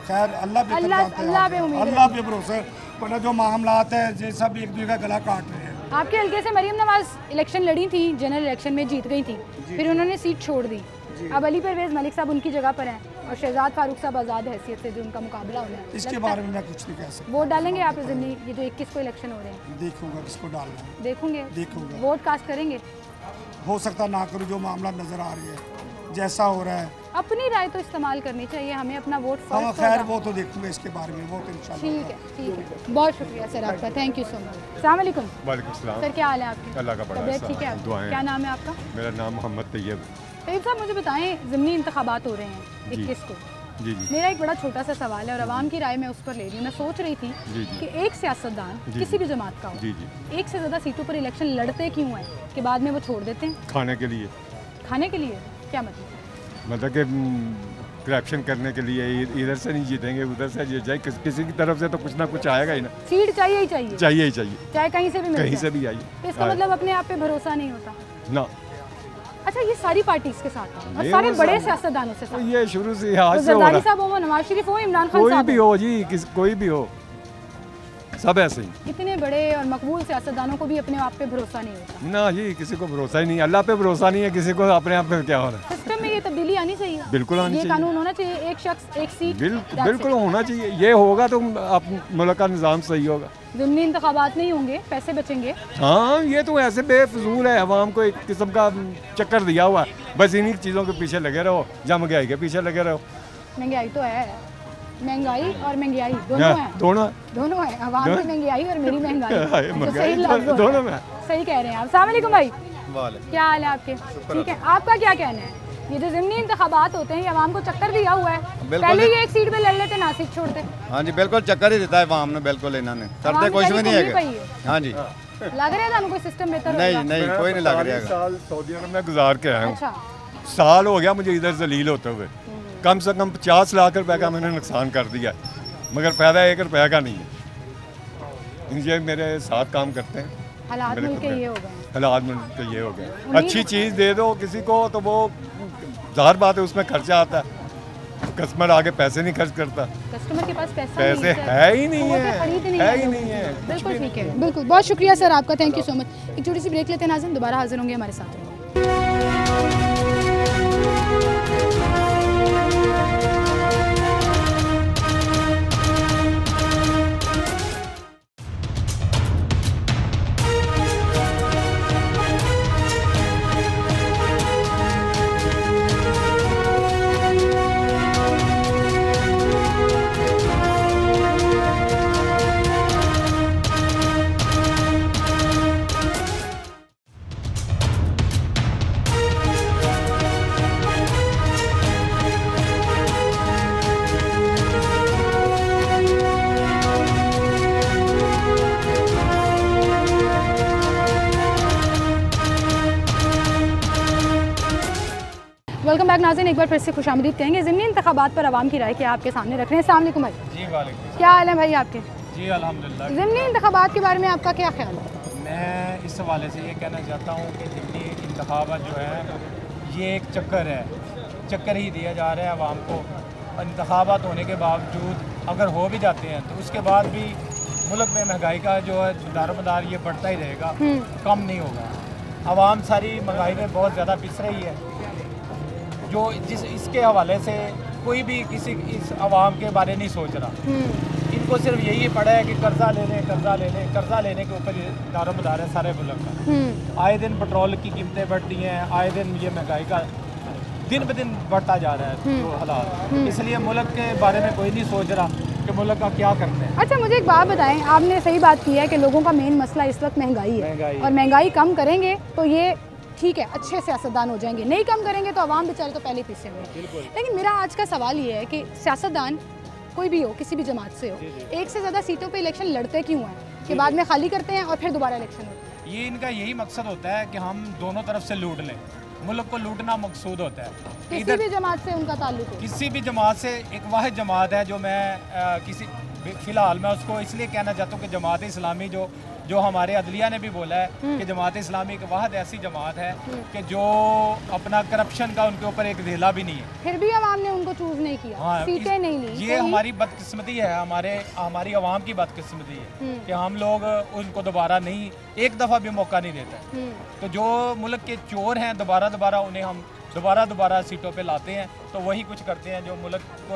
खैर अल्लाह पे अल्लाह पे भरोसा है, वरना जो मामलात है ये सब एक दूसरे का गला काट रहे हैं। आपके हल्के से मरीम नवाज इलेक्शन लड़ी थी, जनरल इलेक्शन में जीत गई थी, फिर उन्होंने सीट छोड़ दी। अब अली परवेज़ मलिक साहब उनकी जगह पर हैं और शहजाद फारूक साहब आज़ाद हैसियत से जो उनका मुकाबला होना है, इसके बारे में मैं कुछ नहीं कह सकता। वोट डालेंगे आप ज़िमनी, ये जो 21 को इलेक्शन हो रहे हैं? देखूंगा किसको डालना है, देखूंगा। वोट कास्ट करेंगे? हो सकता ना करूँ, जो मामला नजर आ रही है जैसा हो रहा है। अपनी राय तो इस्तेमाल करनी चाहिए, हमें अपना वोट हाँ खैर वो तो देखूंगा इसके बारे में, वो तो इंशाल्लाह। ठीक है। बहुत शुक्रिया सर आपका, थैंक यू सो मच। अस्सलाम वालेकुम। वालेकुम सलाम। सर क्या हाल है आपके? अल्लाह का बड़ा तबीयत ठीक है? क्या नाम है आपका? मेरा नाम मोहम्मद तैयब। तैयब साहब मुझे बताएं, ज़िमनी इंतखाबात हो रहे हैं 21 को। जी। मेरा एक बड़ा छोटा सा सवाल है और आवाम की राय मैं उस पर ले रही हूँ। मैं सोच रही थी कि एक सियासतदान किसी भी जमात का हो, एक से ज़्यादा सीटों पर इलेक्शन लड़ते क्यों हैं कि बाद में वो छोड़ देते हैं? खाने के लिए। खाने के लिए क्या मतलब? मतलब कि करप्शन करने के लिए, इधर से नहीं जीतेंगे उधर से जीत जाए, किसी की तरफ से तो कुछ ना कुछ आएगा ही ना। सीट चाहिए ही चाहिए, चाहे कहीं से भी मिल कहीं से भी आइए। तो इसका मतलब अपने आप पे भरोसा नहीं होता ना। अच्छा, ये सारी पार्टीज के साथ है और सारे बड़े सियासतदानों से साथ। ये शुरू से आज से हो रहा है। साहब हो, नवाज शरीफ हो, इमरान खान साहब, कोई भी हो जी, कोई भी हो, सब ऐसे ही। इतने बड़े और मकबूल सियासतदानों को भी अपने आप पे भरोसा नहीं होता ना जी, किसी को भरोसा ही नहीं, अल्लाह पे भरोसा नहीं है किसी को, अपने आप पे क्या हो रहा है। सिस्टम में ये तब्दीली आनी चाहिए, बिल्कुल आनी चाहिए, ये कानून होना चाहिए, एक शख्स एक सीट, बिल्कुल होना चाहिए। ये होगा तो मुल्क का निज़ाम सही होगा। ज़िमनी इंतखाबात नहीं होंगे, पैसे बचेंगे। हाँ, ये तो ऐसे बेफजूल है, अवाम को एक किस्म का चक्कर दिया हुआ है, बस इन्हीं चीज़ों के पीछे लगे रहो, या महंगाई के पीछे लगे रहो। महंगाई तो है, महंगाई और महंगाई दोनों है, आवाम की महंगाई और मेरी महंगाई दोनों में। सही कह रहे हैं आप। अस्सलाम वालेकुम भाई, क्या हाल है आपके? ठीक है, आपका क्या कहना है? ये जो ज़िमनी इंतखाबात होते हैं, ये आवाम को चक्कर दिया हुआ है, पहले ये एक सीट पे लड़ लेते, ना सीट छोड़ते। हाँ जी, बिल्कुल चक्कर ही देता है आवाम ने, बिल्कुल इन्होंने करते कुछ भी नहीं है। हाँ जी, लग रहा है कोई सिस्टम बेहतर होगा? नहीं, कोई नहीं लग रहा है। साल सऊदी अरब में गुजार के आया हूँ, साल हो गया मुझे इधर जलील होते हुए। कम से कम 50 लाख रुपए का मैंने नुकसान कर दिया, मगर फायदा 1 रुपये का नहीं है। ये मेरे साथ काम करते हैं, हालात मुल्क के ये हो गए, हालात मुल्क के ये हो गए। अच्छी चीज़ दे दो किसी को तो वो ज़ाहिर बात है उसमें खर्चा आता है, कस्टमर आगे पैसे नहीं खर्च करता, कस्टमर के पास पैसे है ही नहीं है। बिल्कुल ठीक है, बिल्कुल। बहुत शुक्रिया सर आपका, थैंक यू सो मच। एक छोटी सी ब्रेक लेते हैं नाज़रीन, दोबारा हाजिर होंगे हमारे साथ। वेलकम बैक नाज़रीन, एक बार फिर से खुशामदीद कहेंगे। ज़िमनी इंतखाबात पर आवाम की राय क्या आपके सामने रख रहे हैं। अस्सलाम वालेकुम भाई। जी वालेकुम। क्या हाल है भाई आपके? जी अल्हम्दुलिल्लाह। ज़िमनी इंतखाबात के बारे में आपका क्या ख्याल है? मैं इस हवाले से ये कहना चाहता हूँ कि ज़िमनी इंतखाबात जो है ये एक चक्कर है, चक्कर ही दिया जा रहा है आवाम को। इंतखाबात होने के बावजूद अगर हो भी जाते हैं तो उसके बाद भी मुल्क में महंगाई का जो है दारोमदार ये बढ़ता ही रहेगा, कम नहीं होगा। आवाम सारी महंगाई में बहुत ज़्यादा पिस रही है, जो इसके हवाले से कोई भी किसी इस आवाम के बारे नहीं सोच रहा। इनको सिर्फ यही पड़ा है कि कर्जा ले लें, कर्जा लेने के ऊपर दारोमदार है सारे मुल्क का। आए दिन पेट्रोल की कीमतें बढ़ती हैं, आए दिन ये महंगाई का दिन ब दिन बढ़ता जा रहा है जो हालात, इसलिए मुल्क के बारे में कोई नहीं सोच रहा कि मुल्क का क्या करते हैं। अच्छा मुझे एक बात बताएं, आपने सही बात की है कि लोगों का मेन मसला इस वक्त महंगाई है और महंगाई कम करेंगे तो ये ठीक है, अच्छे सियासतदान हो जाएंगे, नहीं कम करेंगे तो आवाम बेचारे तो पहले पीछे होंगे। लेकिन मेरा आज का सवाल ये है कि सियासतदान कोई भी हो, किसी भी जमात से हो, एक से ज़्यादा सीटों पे इलेक्शन लड़ते क्यों हैं कि बाद में खाली करते हैं और फिर दोबारा इलेक्शन होता है? ये इनका यही मकसद होता है कि हम दोनों तरफ से लूट लें, मुल्क को लूटना मकसूद होता है। किसी भी जमात से उनका ताल्लुक है? किसी भी जमात से, एक वाहिद जमात है जो मैं फ़िलहाल मैं उसको इसलिए कहना चाहता हूँ कि जमात इस्लामी जो हमारे अदलिया ने भी बोला है कि जमात इस्लामी एक वाहिद ऐसी जमात है कि जो अपना करप्शन का उनके ऊपर एक ढेला भी नहीं है। फिर भी आवाम ने उनको चूज नहीं किया, हाँ, सीटें नहीं ली। ये हमारी बदकिस्मती है, हमारी आवाम की बदकिस्मती है कि हम लोग उनको दोबारा नहीं, एक दफ़ा भी मौका नहीं देते। तो जो मुल्क के चोर हैं दोबारा उन्हें हम दोबारा सीटों पे लाते हैं, तो वही कुछ करते हैं जो मुल्क को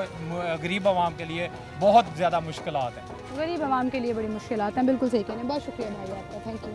गरीब आवाम के लिए बहुत ज़्यादा मुश्किलात हैं। गरीब आवाम के लिए बड़ी मुश्किलात हैं, बिल्कुल सही कह रहे हैं। बहुत शुक्रिया भाई आपका, थैंक यू।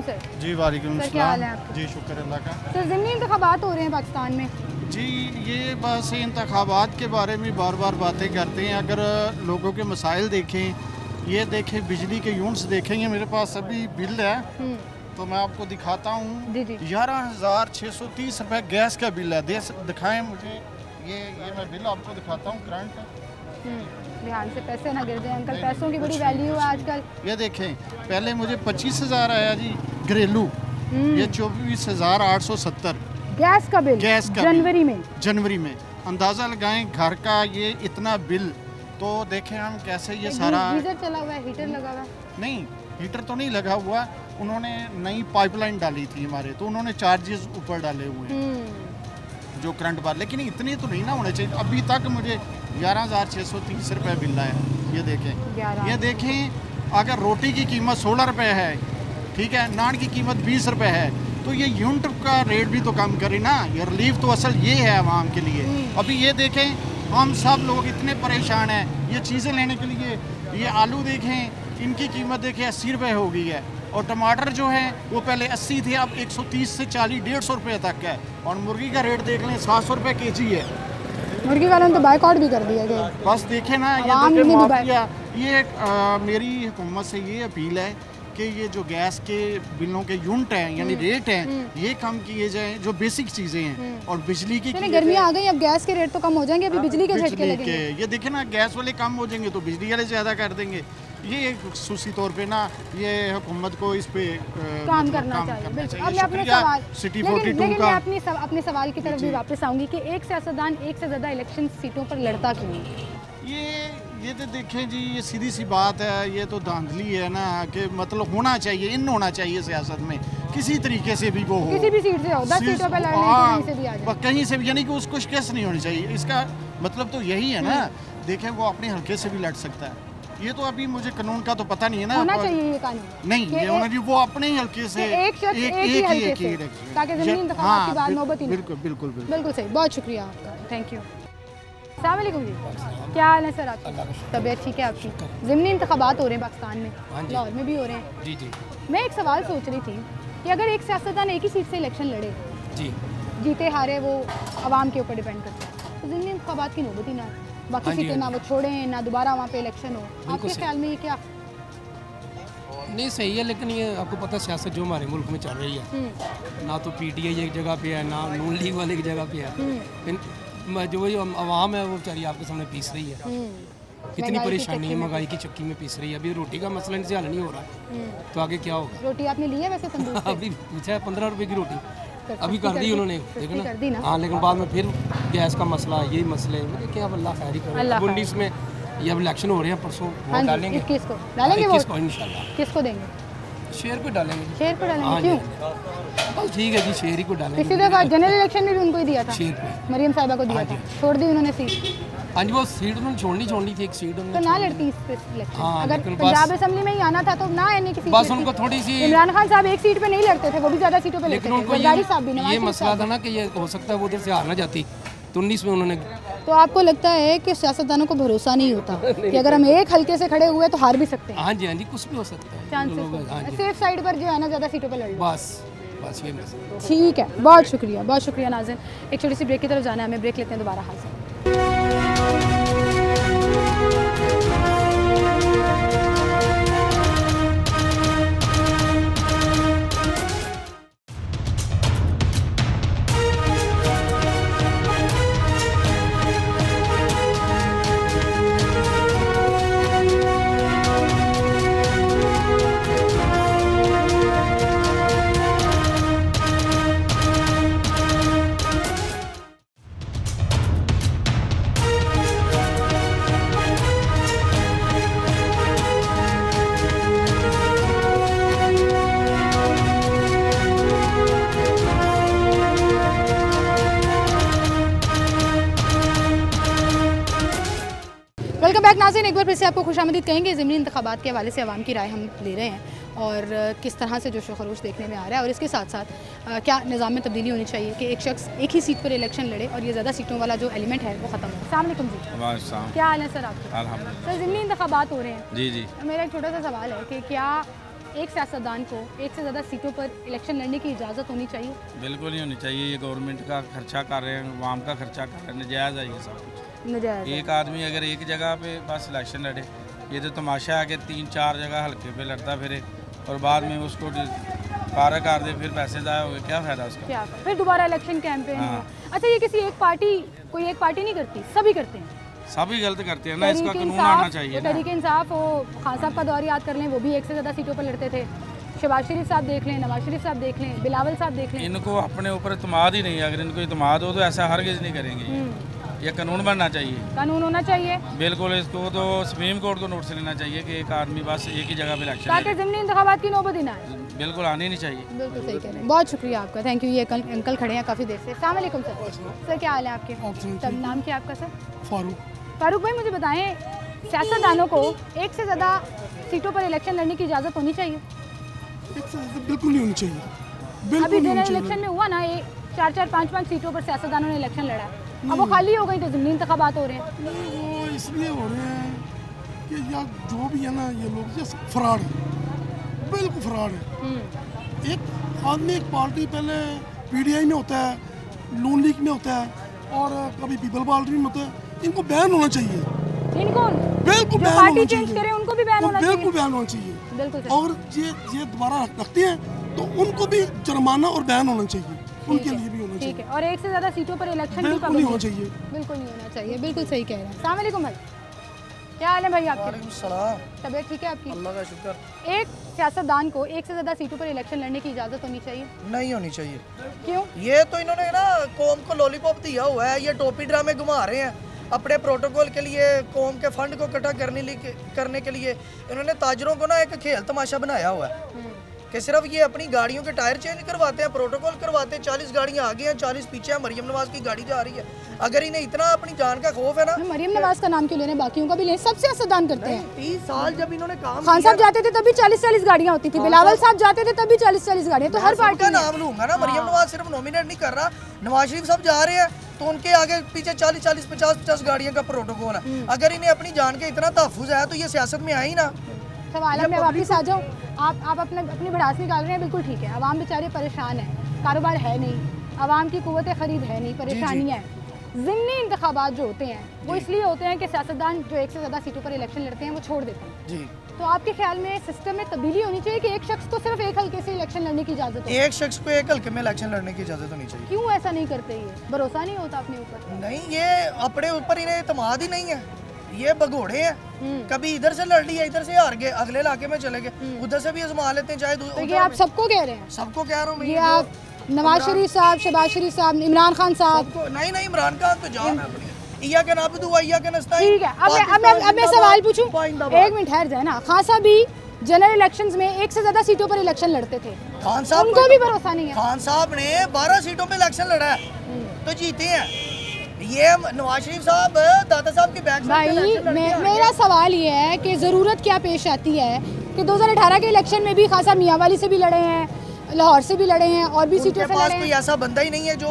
सर जी वालेकुम सर, क्या हाल है आपका? जी शुक्र अल्लाह का। सर ज़िमनी इंतखाबात हो रहे हैं पाकिस्तान में जी, ये बस इंतखाबात के बारे में बार बार बातें करते हैं। अगर लोगों के मसाइल देखें, ये देखें, बिजली के यूनिट्स देखेंगे, मेरे पास अभी बिल है तो मैं आपको दिखाता हूँ। 11,630 रुपये गैस का बिल है। दिखाएं मुझे, ये मैं बिल आपको दिखाता हूँ करंट। ध्यान से पैसे ना गिर जाए अंकल, पैसों की बड़ी वैल्यू है आजकल। ये देखें, पहले मुझे 25,000 आया जी घरेलू, ये 24,870 गैस का बिल जनवरी में। अंदाज़ा लगाएं घर का ये इतना बिल, तो देखें हम कैसे ये सारा। गीजर चला हुआ है, हीटर लगा हुआ है? नहीं, हीटर तो नहीं लगा हुआ, उन्होंने नई पाइपलाइन डाली थी हमारे, तो उन्होंने चार्जेस ऊपर डाले हुए हैं जो करंट बार, लेकिन इतने तो नहीं ना होने चाहिए। अभी तक मुझे 11,630 रुपये बिल है। ये देखें अगर रोटी की कीमत 16 रुपये है, ठीक है, नान की कीमत 20 रुपये है, तो ये यूनिट का रेट भी तो कम करे ना। ये रिलीफ तो असल ये है आवाम के लिए। अभी ये देखें, हम सब लोग इतने परेशान हैं ये चीज़ें लेने के लिए। ये आलू देखें, इनकी कीमत देखें 80 रुपये हो गई है, और टमाटर जो है वो पहले 80 थे, अब 130 से 40, 150 रुपये तक है। और मुर्गी का रेट देख लें, 700 रुपये केजी है। मुर्गी वालों ने तो बाइकआउट भी कर दिया गया। बस देखें ना, ये मेरी हुकूमत से ये अपील है कि ये जो गैस के बिलों के यूनिट हैं यानी रेट हैं, ये कम किए जाएं, जो बेसिक चीज़ें हैं। और बिजली की गर्मियाँ आ गई, अब गैस के रेट तो कम हो जाएंगे, अभी बिजली के झटके लगेंगे। ये देखें ना, गैस वाले कम हो जाएंगे तो बिजली वाले ज़्यादा कर देंगे। ये खसूसी तौर पे ना ये हुकूमत को इस पे काम करना चाहिए। अब मैं अपने सवाल लेकिन मैं अपने सवाल की तरफ भी वापस आऊँगी कि एक सियासतदान एक से ज़्यादा इलेक्शन सीटों पर लड़ता क्यों है? ये तो देखें जी, ये सीधी सी बात है, ये तो धांधली है ना कि मतलब होना चाहिए, इन होना चाहिए सियासत में किसी तरीके से भी वो हो, किसी भी सीट से हो, 10 सीटों पर लड़ने कहीं से भी आ जाए, कहीं से भी, यानी कि उसको शिकस्त नहीं होनी चाहिए। इसका मतलब तो यही है ना। देखें, वो अपने हल्के से भी लड़ सकता है। ये तो अभी मुझे कानून का तो पता नहीं है ना, होना चाहिए ये कानून नहीं, ये होना चाहिए वो अपने ही हल्के से एक ही ताकि ज़मीनी इंतखाबात की बात नौबत ही नहीं। बिल्कुल सही, बहुत शुक्रिया आपका, थैंक यू। अस्सलाम वालेकुम जी, क्या हाल है सर आपकी? तबीयत ठीक है आपकी? ज़मीनी इंतखाबात हो रहे हैं पाकिस्तान में, लाहौर में भी हो रहे हैं। जी। मैं एक सवाल सोच रही थी कि अगर एक सियासतदान एक ही सीट से इलेक्शन लड़े, जीते हारे वो आवाम के ऊपर डिपेंड करता है, तो ज़मीनी इंतखाबात की नौबत ही ना, बाकी सीटें ना वो छोड़ें, ना दोबारा वहाँ पे इलेक्शन हो। आपके ख्याल में ये क्या नहीं सही है? लेकिन ये आपको पता सियासत जो हमारे मुल्क में चल रही है, ना तो PTI एक जगह पे है, ना नून लीग वाले की जगह पे है, जो आवाम है वो बेचारी आपके सामने पीस रही है। कितनी परेशानी है, महंगाई की चक्की में पीस रही है। अभी रोटी का मसला इनसे हल नहीं हो रहा, तो आगे क्या होगा? रोटी आपने ली है वैसे तंदूर से? अभी पूछा है 15 रुपए की रोटी अभी कर दी उन्होंने, देखो ना। हाँ, लेकिन बाद में फिर गैस का मसला, यही मसले, देखिए अब अल्लाह खैर ही करे। 19 में ये अब इलेक्शन हो रहे हैं, परसों वोट डालेंगे। किसको डालेंगे? किसको? इंशाल्लाह। किसको देंगे? शेर को डालेंगे। शेर को डालेंगे? क्यों? बस ठीक है जी, शेर ही को डालेंगे। पिछली दफा जनरल इलेक्शन में भी उनको ही दिया था, शेर को, मरियम साहिबा को दिया था, छोड़ दी उन्होंने सीट। हाँ जी, वो सीट उन्होंने छोड़नी थी, एक सीट उन्होंने तो ना लड़ती इस इलेक्शन। अगर पंजाब असेंबली में ही आना था तो ना आने की सीट, बस उनको थोड़ी सी। इमरान खान साहब एक सीट पे नहीं लड़ते थे, वो भी ज्यादा सीटों पे लड़ते थे। लेकिन उनको ये मसला था ना कि ये हो सकता है वो उधर से हार ना जाती, तो 19 में उन्होंने। तो आपको लगता है कि सियासतदानों को भरोसा नहीं होता कि अगर हम एक हल्के से खड़े हुए तो हार भी सकते हैं? हाँ जी, कुछ भी हो सकता है, चांसेस सेफ साइड पर जो है ना ज़्यादा सीटों पर लड़ लो। बस ये मसला। ठीक है, बहुत शुक्रिया नाज़िन। एक छोटी सी ब्रेक की तरफ जाना है, हमें ब्रेक लेते हैं, दोबारा हाजिर। वेलकम बैक नाज़रीन, एक बार फिर से आपको खुशामदीद कहेंगे। ज़िमनी इंतखाबात के हवाले से आवाम की राय हम ले रहे हैं और किस तरह से जोश व खरोश देखने में आ रहा है और इसके साथ साथ क्या निज़ाम में तब्दीली होनी चाहिए कि एक शख्स एक ही सीट पर इलेक्शन लड़े और ये ज़्यादा सीटों वाला जो एलिमेंट है वो ख़त्म हो। अस्सलाम वालेकुम जी, क्या हाल है सर आपके? अल्हम्दुलिल्लाह। सर ज़िमनी इंतखाबात हो रहे हैं जी। मेरा एक छोटा सा सवाल है कि क्या एक सियासतदान को एक से ज़्यादा सीटों पर इलेक्शन लड़ने की इजाज़त होनी चाहिए? बिल्कुल नहीं होनी चाहिए। ये गवर्नमेंट का खर्चा कर रहे हैं, आवाम का खर्चा कर रहे हैं, नजायज़ है ये सब कुछ। एक आदमी अगर एक जगह पे बस इलेक्शन लड़े, ये तो तमाशा है कि 3-4 जगह हल्के पे लड़ता फिरे और बाद में उसको पारा कर दे, फिर पैसे ज़ाया हो गए, क्या फ़ायदा उसका? क्या फिर दोबारा इलेक्शन कैंपेन हो। अच्छा, ये किसी कोई एक पार्टी नहीं करती, सभी करते हैं। सभी गलत करते हैं ना, इसका कानून आना चाहिए। तहरीक इंसाफ हो, खान साहब का दौर याद कर लें, वो भी एक से ज़्यादा सीटों पर लड़ते थे। शहबाज शरीफ साहब देख लें, नवाज शरीफ साहब देख लें, बिलावल साहब देख लें। इनको अपने ऊपर इत्मीनाद ही नहीं है। अगर इनको इत्मीनाद हो तो ऐसा हरगिज़ नहीं करेंगे। ये कानून बनना चाहिए, कानून होना चाहिए। बिल्कुल, इसको तो सुप्रीम कोर्ट को नोटिस लेना चाहिए कि एक आदमी बस एक ही जगह पे इलेक्शन ताकि ज़िमनी इंतखाबात की नौबत ही ना आए। बिल्कुल आनी नहीं चाहिए। बिल्कुल सही कह रहे हैं, बहुत शुक्रिया आपका, थैंक यू। ये अंकल खड़े हैं काफ़ी देर से। अस्सलाम वालेकुम सर, क्या हाल है आपके? तब नाम क्या आपका सर? फारूक भाई, मुझे बताएं, सियासतदानों को एक से ज़्यादा सीटों पर इलेक्शन लड़ने की इजाज़त होनी चाहिए? बिल्कुल नहीं होनी चाहिए। अभी जनरल इलेक्शन में हुआ ना, 4-4, 5-5 सीटों पर सियासतदानों ने इलेक्शन लड़ा है। अब वो खाली हो गई तो ज़िमनी इंतखाबात हो रहे हैं। वो इसलिए हो रहे हैं कि यार जो भी है ना, ये लोग ये फ्रॉड है, बिल्कुल फ्रॉड है। एक आदमी एक पार्टी पहले PDI में होता है, नून लीग में होता है और कभी पीपल पार्टी में होता है। इनको बैन होना चाहिए, इनको बिल्कुल बैन होना चाहिए, उनको भी बैन होना चाहिए, बिल्कुल बैन होना चाहिए। बिल्कुल। और ये दोबारा रखते हैं तो उनको भी जुर्माना और बैन होना चाहिए, उनके लिए भी होना चाहिए। ठीक है, और एक से ज़्यादा सीटों पर इलेक्शन भी बिल्कुल नहीं होना चाहिए, बिल्कुल नहीं होना चाहिए। बिल्कुल सही कह रहे हैं। अस्सलाम वालेकुम भाई, क्या हाल है भाई आपके? तबीयत ठीक है आपकी? अल्लाह का शुक्र। एक सियासतदान को एक से ज़्यादा सीटों पर इलेक्शन लड़ने की इजाज़त होनी चाहिए? नहीं होनी चाहिए। क्यों? ये तो इन्होंने ना कौम को लॉलीपॉप दिया हुआ है, ये टोपी ड्रामे घुमा रहे हैं अपने प्रोटोकॉल के लिए, कौम के फंड को इकट्ठा करने के लिए। इन्होंने ताजरों को ना एक खेल तमाशा बनाया हुआ है कि सिर्फ ये अपनी गाड़ियों के टायर चेंज करवाते हैं, प्रोटोकॉल करवाते हैं। 40 गाड़ियाँ आगे हैं, 40 पीछे हैं। मरियम नवाज की गाड़ी जा रही है। अगर इन्हें इतना अपनी जान का खौफ है ना, मरियम नवाज का नाम क्यों लेने, बाकियों का भी लें, सब सियासतदान करते हैं। 30 साल जब इन्होंने काम खान साहब जाते थे तभी 40-40 गाड़ियाँ होती थी, बिलावल साहब जाते थे तभी 40-40 गाड़ियाँ, तो हर पार्टी का नाम लूंगा ना। मरियम नवाज सिर्फ नॉमिनेट नहीं कर रहा, नवाज शरीफ साहब जा रहे हैं तो उनके आगे पीछे 40-40, 50-50 गाड़ियों का प्रोटोकॉल है। अगर इन्हें अपनी जान के इतना तहफ़्फ़ुज़ है तो ये सियासत में आए ही ना। सवाल मैं वापस आ जाऊँ, आप अपनी भड़ास निकाल रहे हैं, बिल्कुल ठीक है। आवाम बेचारे परेशान है, कारोबार है नहीं, आवाम की कुव्वत ख़रीद है नहीं, परेशानियाँ हैं। ज़िमनी इंतखाबात जो होते हैं वो इसलिए होते हैं कि सियासतदान जो एक से ज़्यादा सीटों पर इलेक्शन लड़ते हैं वो छोड़ देते हैं जी। तो आपके ख्याल में सिस्टम में तब्दीली होनी चाहिए कि एक शख्स को सिर्फ एक हल्के से इलेक्शन लड़ने की इजाज़त हो? एक शख्स को एक हल्के में इलेक्शन लड़ने की इजाज़त होनी चाहिए। क्यों ऐसा नहीं करते? ये भरोसा नहीं होता अपने ऊपर? नहीं, ये अपने ऊपर इन्हें इत्मीनाद ही नहीं है। ये भगोड़े हैं, कभी इधर से लड़ लिया, इधर से हार गए, अगले इलाके में चले गए, उधर से भी आजमा लेते हैं। चाहे तो ये आप सबको कह रहे हैं? सबको कह रहा हूँ ये आप नवाज शरीफ साहब, शहबाज शरीफ साहब, इमरान खान साहब? नहीं, इमरान खान तो जान है अपनी। इया के नाबुदु इया के नस्ताइन। ठीक है, अब मैं सवाल पूछूं, एक मिनट ठहर जाए ना। खान साहब भी जनरल इलेक्शंस में एक से ज्यादा सीटों पर इलेक्शन लड़ते थे, खान साहब उनको भी भरोसा नहीं है। खान साहब ने 12 सीटों पे इलेक्शन लड़ा है तो जीते हैं। ये नवाज शरीफ साहब दादा साहब की बैक भाई मेरा सवाल ये है कि ज़रूरत क्या पेश आती है कि 2018 के इलेक्शन में भी खान साहब मियांवाली से भी लड़े हैं, लाहौर से भी लड़े हैं और भी सीटों से लड़े हैं। कोई ऐसा बंदा ही नहीं है जो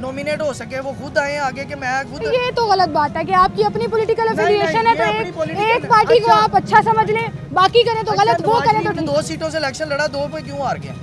नॉमिनेट हो सके वो खुद आए आगे कि मैं खुद। ये तो गलत बात है कि आपकी अपनी पॉलिटिकल एफिलिएशन है तो एक पार्टी को आप अच्छा समझ लें, बाकी करें तो गलत, वो करें तो ठीक। 2 सीटों से इलेक्शन लड़ा, 2 पे क्यों हार गया?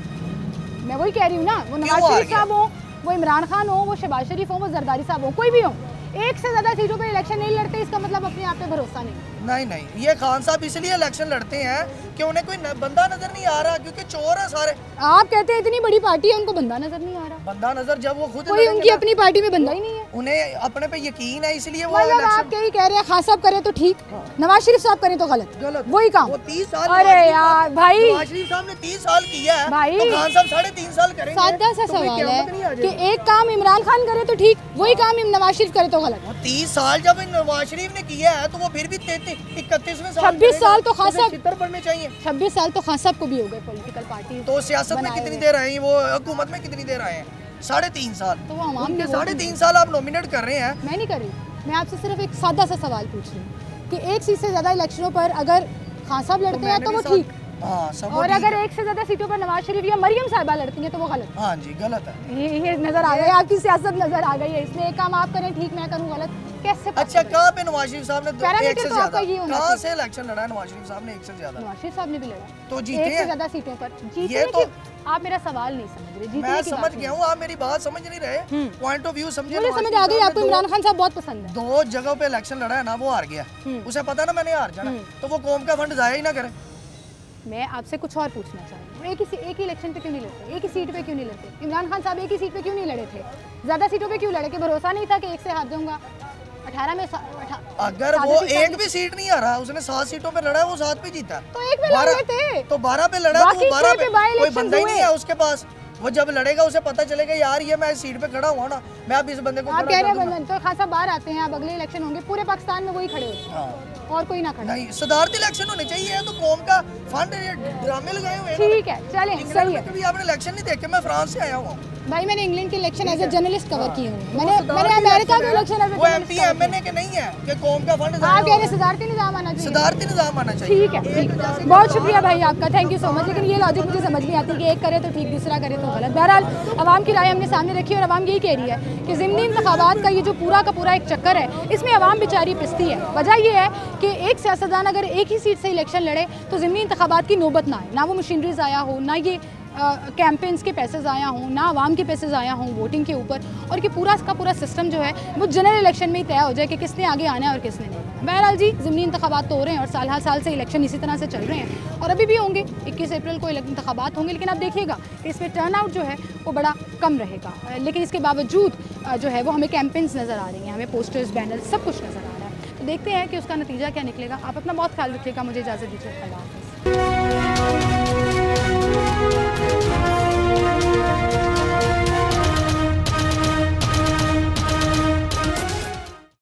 मैं वही कह रही हूँ ना, वो नवाज शरीफ साहब हो, वो इमरान खान हो, वो शहबाज शरीफ हो, वो जरदारी साहब हो, कोई भी हो, एक से ज्यादा सीटों पे इलेक्शन नहीं लड़ते, इसका मतलब अपने आप पे भरोसा नहीं। नहीं, ये खान साहब इसलिए इलेक्शन लड़ते हैं कि उन्हें कोई बंदा नजर नहीं आ रहा, क्योंकि चोर है सारे। आप कहते हैं इतनी बड़ी पार्टी है, उनको बंदा नजर नहीं आ रहा। बंदा नजर जब वो खुद कोई उनकी अपनी पार्टी में बंदा ही नहीं है, उन्हें अपने पे यकीन है, इसलिए वो मतलब आप यही कह रहे हैं खान साहब करे तो ठीक, नवाज शरीफ साहब करे तो गलत, वही काम। वो 30 साल, अरे यार भाई, नवाज शरीफ साहब ने 30 साल किया है भाई, तो खान साहब 3.5 साल करेंगे। सादा सा सवाल है कि एक काम इमरान खान करे तो ठीक, वही काम नवाज शरीफ करे तो गलत। 30 साल जब नवाज शरीफ ने किया है तो वो फिर भी 31वें साल, 26 साल तो खान साहब पढ़ने चाहिए। 26 साल तो खान साहब को भी हो गए पॉलिटिकल पार्टी। तो सियासत में कितनी देर आए हैं, वो हुकूमत में कितनी देर आए हैं? 3.5 साल। तो वो आवाम के 3.5 साल आप नॉमिनेट कर रहे हैं। मैं नहीं कर रही, मैं आपसे सिर्फ एक सादा सा सवाल पूछ रही हूँ कि एक सीट से ज्यादा इलेक्शनों पर अगर खान साहब लड़ते हैं तो वो ठीक, और अगर एक से ज्यादा सीटों पर नवाज शरीफ या मरियम साहिबा लड़ती हैं तो वो गलत। हाँ जी, गलत है। ये नजर आ गई, आपकी सियासत नजर आ गई है इसमें। एक काम आप करें ठीक, मैं करूँ गलत, कैसे? अच्छा, कहाँ पे नवाज शरीफ साहब ने एक से ज्यादा, कहाँ से इलेक्शन लड़ा है नवाज शरीफ साहब ने? एक से ज्यादा नवाज शरीफ साहब ने भी लड़ा तो जीते एक से ज्यादा सीटों पर जीते। ये तो आप मेरा सवाल नहीं समझ रहे। मैं समझ गया हूँ, आप मेरी बात समझ नहीं रहे, पॉइंट ऑफ व्यू समझे। मुझे समझ आ गई, आपको इमरान खान साहब बहुत पसंद है। 2 जगहों पे इलेक्शन लड़ा है ना, वो हार गया, उसे पता ना मैंने हार जाना, तो वो कौम का फंड जाया ही ना करे। मैं आपसे कुछ और पूछना चाह रही हूँ, एक ही इलेक्शन पे क्यों नहीं लड़ते, एक ही सीट पे क्यों नहीं लड़ते? इमरान खान साहब एक ही सीट पे क्यों नहीं लड़े थे? ज्यादा सीटों पे क्यों लड़े? कि भरोसा नहीं था कि एक से हार जाऊंगा? 18 में अगर वो एक भी सीट नहीं हारा, उसने 7 सीटों पे लड़ा है, वो 7 पे जीता। तो एक पे लड़े थे, तो 12 पे लड़ा, तो 12 पे कोई बंदा ही नहीं है उसके पास। वो जब लड़ेगा उसे पता चलेगा यार ये मैं इस सीट पे खड़ा हुआ ना, मैं अब इस बंदे को। आप कह रहे हैं तो खान साहब बाहर आते हैं, अब अगले इलेक्शन होंगे पूरे पाकिस्तान में वही खड़े होते हैं और कोई ना खड़े। नहीं, सदारती इलेक्शन होने चाहिए, तो कौम का फंड ड्रामे लगाए हुए हैं। ठीक है, चलें, सही है। कभी आपने इलेक्शन नहीं देखे? मैं फ्रांस से आया हुआ हूँ भाई, मैंने इंग्लैंड के election as a journalist cover किए हैं। मैंने अमेरिका के इलेक्शन एज ए वो एमपी एमएनए के नहीं है कि कौम का फंड। आप कह रहे सदारती निजाम आना चाहिए? सदारती निजाम आना चाहिए। ठीक है, ठीक है, बहुत शुक्रिया भाई आपका, थैंक यू सो मच। लेकिन ये लॉजिक मुझे समझ नहीं आती कि एक करे तो ठीक, दूसरा करे तो गलत। बहरहाल अवाम की राय हमने सामने रखी और अवाम यही कह रही है कि ज़िमनी इंतखाबात का ये जो पूरा का पूरा एक चक्कर है, इसमें अवाम बेचारी पिसती है। वजह यह है कि एक सियासतदान अगर एक ही सीट से इलेक्शन लड़े तो ज़िमनी इंतखाबात की नौबत ना आए, ना वो मशीनरी ज़ाया हो, ना ये कैंपेन्स के पैसे ज़ाया हों, ना आवाम के पैसे ज़ाया हों वोटिंग के ऊपर, और कि पूरा का पूरा सिस्टम जो है वो जनरल इलेक्शन में ही तय हो जाए कि किसने आगे आना है और किसने नहीं। बहरहाल जी, ज़िमनी इंतखाबात तो हो रहे हैं और साल हर साल से इलेक्शन इसी तरह से चल रहे हैं और अभी भी होंगे। 21 अप्रैल को इंतखाबात होंगे, लेकिन आप देखिएगा कि इसमें टर्नआउट जो है वो बड़ा कम रहेगा। लेकिन इसके बावजूद जो है वो हमें कैंपेन्स नज़र आ रही हैं, हमें पोस्टर्स, बैनर्स, सब कुछ नज़र आ रहा है। तो देखते हैं कि उसका नतीजा क्या निकलेगा। आप अपना बहुत ख्याल रखिएगा, मुझे इजाज़त दीजिए, अल्लाह हाफ़िज़।